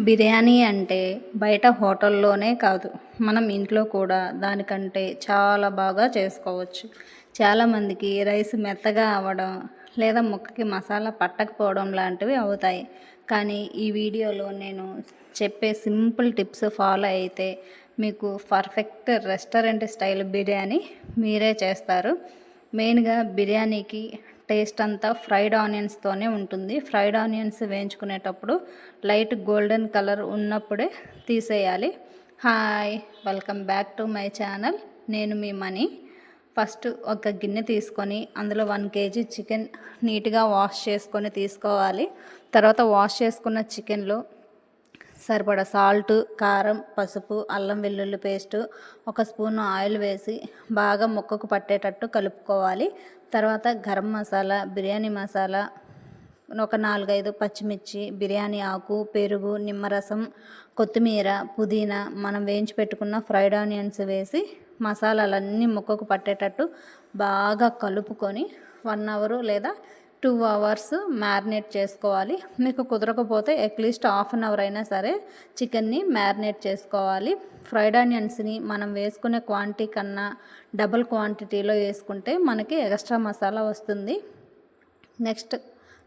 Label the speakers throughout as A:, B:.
A: బిర్యానీ అంటే బయట హోటల్లోనే కాదు, మనం ఇంట్లో కూడా దానికంటే చాలా బాగా చేసుకోవచ్చు. చాలామందికి రైస్ మెత్తగా అవ్వడం లేదా ముక్కకి మసాలా పట్టకపోవడం లాంటివి అవుతాయి. కానీ ఈ వీడియోలో నేను చెప్పే సింపుల్ టిప్స్ ఫాలో అయితే మీకు పర్ఫెక్ట్ రెస్టారెంట్ స్టైల్ బిర్యానీ మీరే చేస్తారు. మెయిన్గా బిర్యానీకి టేస్ట్ అంతా ఫ్రైడ్ ఆనియన్స్తోనే ఉంటుంది. ఫ్రైడ్ ఆనియన్స్ వేయించుకునేటప్పుడు లైట్ గోల్డెన్ కలర్ ఉన్నప్పుడే తీసేయాలి. Hi, welcome back to my channel. నేను మీ మనీ. ఫస్ట్ ఒక గిన్నె తీసుకొని అందులో 1 kg చికెన్ నీట్గా వాష్ చేసుకొని తీసుకోవాలి. తర్వాత వాష్ చేసుకున్న చికెన్లో సరిపడా సాల్ట్, కారం, పసుపు, అల్లం వెల్లుల్లి పేస్టు, 1 స్పూన్ ఆయిల్ వేసి బాగా ముక్కకు పట్టేటట్టు కలుపుకోవాలి. తర్వాత గరం మసాలా, బిర్యానీ మసాలా, ఒక 4-5 పచ్చిమిర్చి, బిర్యానీ ఆకు, పెరుగు, నిమ్మరసం, కొత్తిమీర, పుదీనా, మనం వేయించి పెట్టుకున్న ఫ్రైడ్ ఆనియన్స్ వేసి మసాలాలన్నీ ముక్కకు పట్టేటట్టు బాగా కలుపుకొని 1 అవర్ లేదా 2 అవర్స్ మ్యారినేట్ చేసుకోవాలి. మీకు కుదరకపోతే అట్లీస్ట్ హాఫ్ అన్ అవర్ అయినా సరే చికెన్ని మ్యారినేట్ చేసుకోవాలి. ఫ్రైడ్ ఆనియన్స్ని మనం వేసుకునే క్వాంటిటీ కన్నా డబుల్ క్వాంటిటీలో వేసుకుంటే మనకి ఎక్స్ట్రా మసాలా వస్తుంది. నెక్స్ట్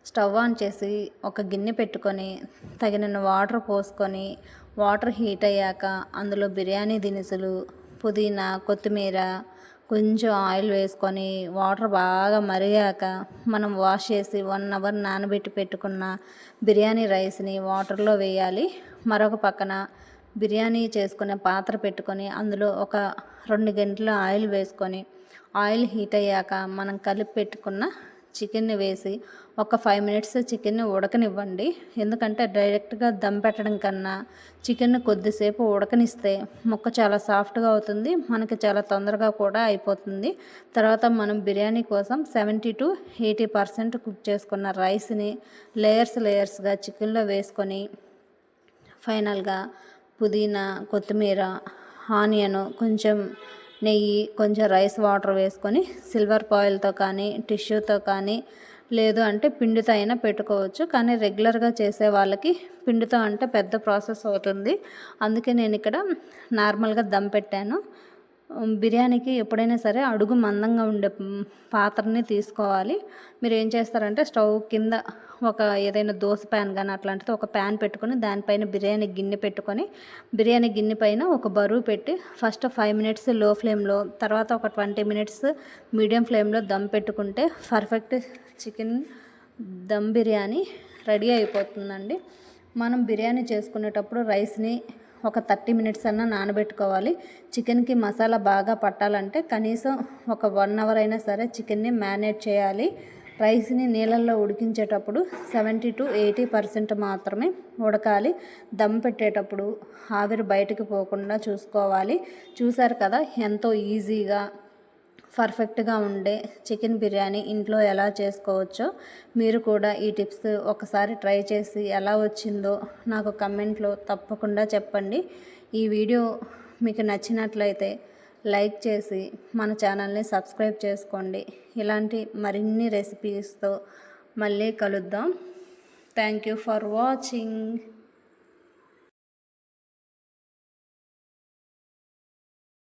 A: స్టవ్ ఆన్ చేసి ఒక గిన్నె పెట్టుకొని తగినన్ని వాటర్ పోసుకొని వాటర్ హీట్ అయ్యాక అందులో బిర్యానీ దినుసులు, పుదీనా, కొత్తిమీర, కొంచెం ఆయిల్ వేసుకొని వాటర్ బాగా మరిగాక మనం వాష్ చేసి 1 అవర్ నానబెట్టి పెట్టుకున్న బిర్యానీ రైస్ని వాటర్లో వేయాలి. మరొక పక్కన బిర్యానీ చేసుకునే పాత్ర పెట్టుకొని అందులో ఒక 2 గంటల ఆయిల్ వేసుకొని ఆయిల్ హీట్ అయ్యాక మనం కలిపి పెట్టుకున్న చికెన్ని వేసి ఒక 5 మినిట్స్ చికెన్ని ఉడకనివ్వండి. ఎందుకంటే డైరెక్ట్గా దమ్ పెట్టడం కన్నా చికెన్ని కొద్దిసేపు ఉడకనిస్తే ముక్క చాలా సాఫ్ట్గా అవుతుంది, మనకి చాలా తొందరగా కూడా అయిపోతుంది. తర్వాత మనం బిర్యానీ కోసం 70 to 80% కుక్ చేసుకున్న రైస్ని లేయర్స్గా చికెన్లో వేసుకొని ఫైనల్గా పుదీనా, కొత్తిమీర, ఆనియన్, కొంచెం నెయ్యి, కొంచెం రైస్ వాటర్ వేసుకొని సిల్వర్ ఫాయిల్తో కానీ టిష్యూతో కానీ లేదు అంటే పిండితో అయినా పెట్టుకోవచ్చు. కానీ రెగ్యులర్గా చేసే వాళ్ళకి పిండితో అంటే పెద్ద ప్రాసెస్ అవుతుంది. అందుకే నేను ఇక్కడ నార్మల్గా దమ్ పెట్టాను. బిర్యానీకి ఎప్పుడైనా సరే అడుగు మందంగా ఉండే పాత్రని తీసుకోవాలి. మీరు ఏం చేస్తారంటే స్టవ్ కింద ఒక ఏదైనా దోశ ప్యాన్ కానీ అట్లాంటిది ఒక ప్యాన్ పెట్టుకొని దానిపైన బిర్యానీ గిన్నె పెట్టుకొని బిర్యానీ గిన్నె పైన ఒక బరువు పెట్టి ఫస్ట్ 5 మినిట్స్ లో ఫ్లేమ్లో, తర్వాత ఒక 20 మినిట్స్ మీడియం ఫ్లేమ్లో దమ్ పెట్టుకుంటే perfect chicken dum biryani ready అయిపోతుందండి. మనం బిర్యానీ చేసుకునేటప్పుడు రైస్ని ఒక 30 మినిట్స్ అన్నా నానబెట్టుకోవాలి. చికెన్కి మసాలా బాగా పట్టాలంటే కనీసం ఒక 1 అవర్ అయినా సరే చికెన్ని మ్యారినేట్ చేయాలి. రైస్ని నీళ్ళల్లో ఉడికించేటప్పుడు 70 to 80% మాత్రమే ఉడకాలి. దమ్ పెట్టేటప్పుడు ఆవిరి బయటకు పోకుండా చూసుకోవాలి. చూసారు కదా ఎంతో ఈజీగా పర్ఫెక్ట్గా ఉండే చికెన్ బిర్యానీ ఇంట్లో ఎలా చేసుకోవచ్చో. మీరు కూడా ఈ టిప్స్ ఒకసారి ట్రై చేసి ఎలా వచ్చిందో నాకు కమెంట్లో తప్పకుండా చెప్పండి. ఈ వీడియో మీకు నచ్చినట్లయితే లైక్ చేసి మన ఛానల్ని సబ్స్క్రైబ్ చేసుకోండి. ఇలాంటి మరిన్ని రెసిపీస్తో మళ్ళీ కలుద్దాం. Thank you for watching.